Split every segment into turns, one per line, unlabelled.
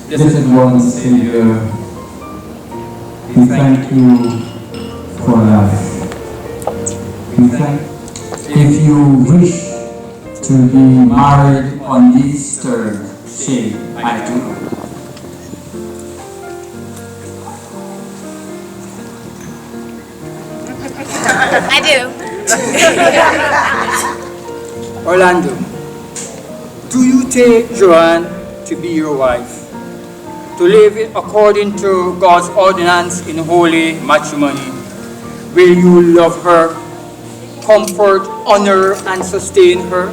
Blessed one, Savior, we thank you for life. We thank. If you wish to be married on Easter, say, I do.
I do.
Orlando, do you take Joanne to be your wife, to live it according to God's ordinance in holy matrimony? Will you love her, comfort, honor, and sustain her,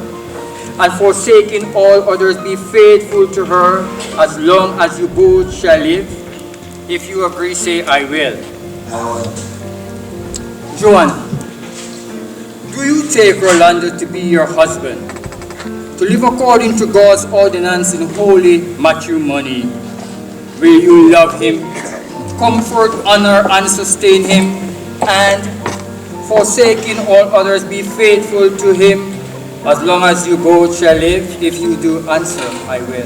and forsaking all others be faithful to her as long as you both shall live? If you agree, say, I will. Joanne, do you take Orlando to be your husband, to live according to God's ordinance in holy matrimony? Will you love him, comfort, honor, and sustain him, and forsaking all others be faithful to him as long as you both shall live? If you do, answer, I will.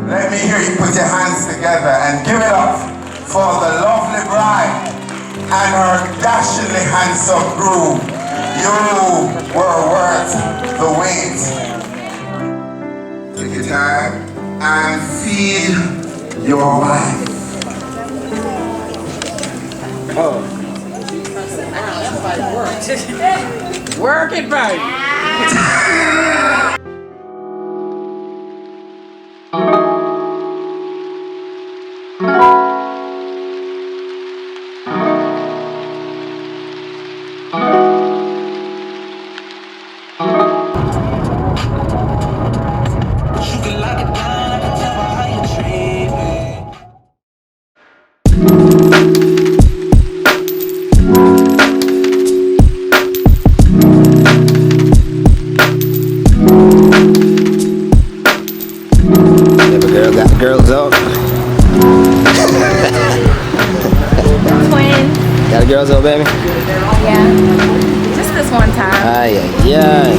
Let me hear you put your hands together and give it up for the lovely bride and her dashingly handsome groom. You were worth the wait. Take your time and feed your wife.
Work it, baby.
Girls up.
Twin.
Got the girls up, baby?
Yeah. Just this one time.
Yeah.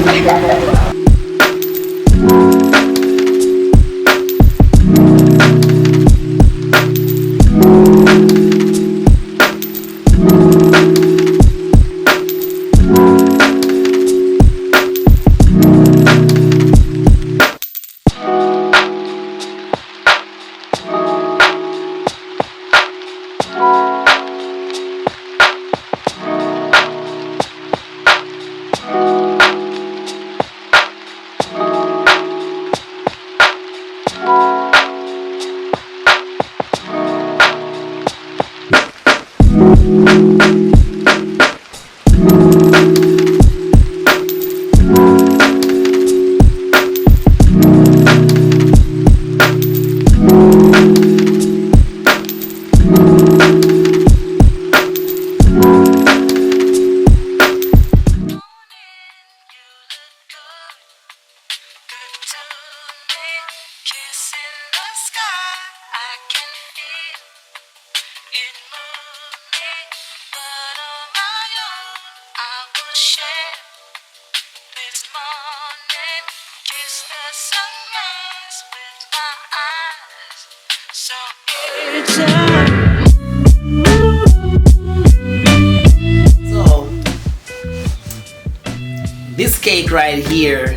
This cake right here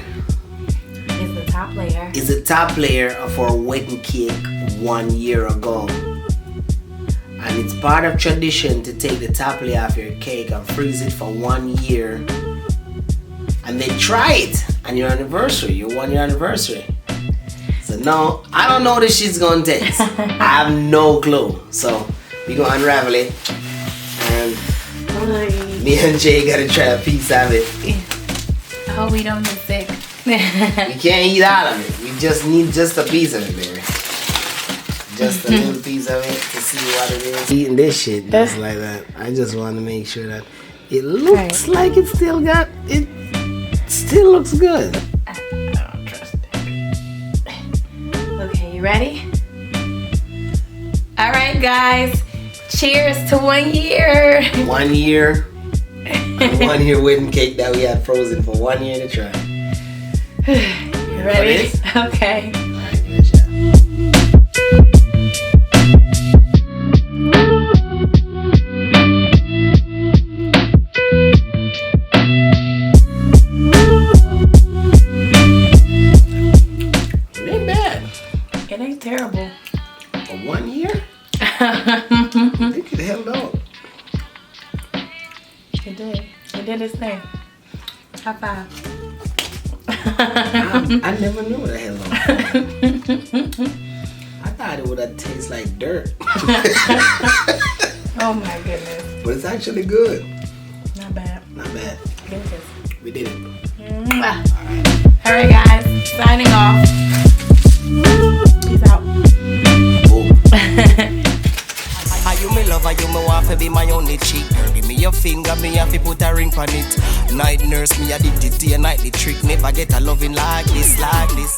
Is the top layer.
is the top layer of our wedding cake 1 year ago. And it's part of tradition to take the top layer of your cake and freeze it for 1 year. And then try it on your anniversary, your 1 year anniversary. So now, I don't know what this shit's gonna taste. I have no clue. So we gonna unravel it. And me and Jay gotta try a piece of it.
I hope we don't get sick.
We can't eat out of it. We You just need just a piece of it, baby. Just a little piece of it to see what it is. Eating this shit just like that. I just want to make sure that it looks like it still got it. Still looks good.
I don't trust it. Okay, you ready? All right, guys. Cheers to 1 year.
1 year. 1 year wedding cake that we had frozen for 1 year to try.
You ready? Okay.
Alright, give it a shot. It ain't bad.
It ain't terrible.
For 1 year? It could held on.
It did. It did its thing. High five.
I never knew what the hell on. I thought it would have tasted like dirt.
Oh my goodness.
But it's actually good.
Not bad.
Not bad.
Give it this.
We did it.
Mwah. All right, guys. Signing off. Peace out.
Are you me lover, you me want to be my only cheek. Girl, give me your finger, me have to put a ring on it. Night nurse, me addicted to your nightly trick. Never get a loving like this, like this.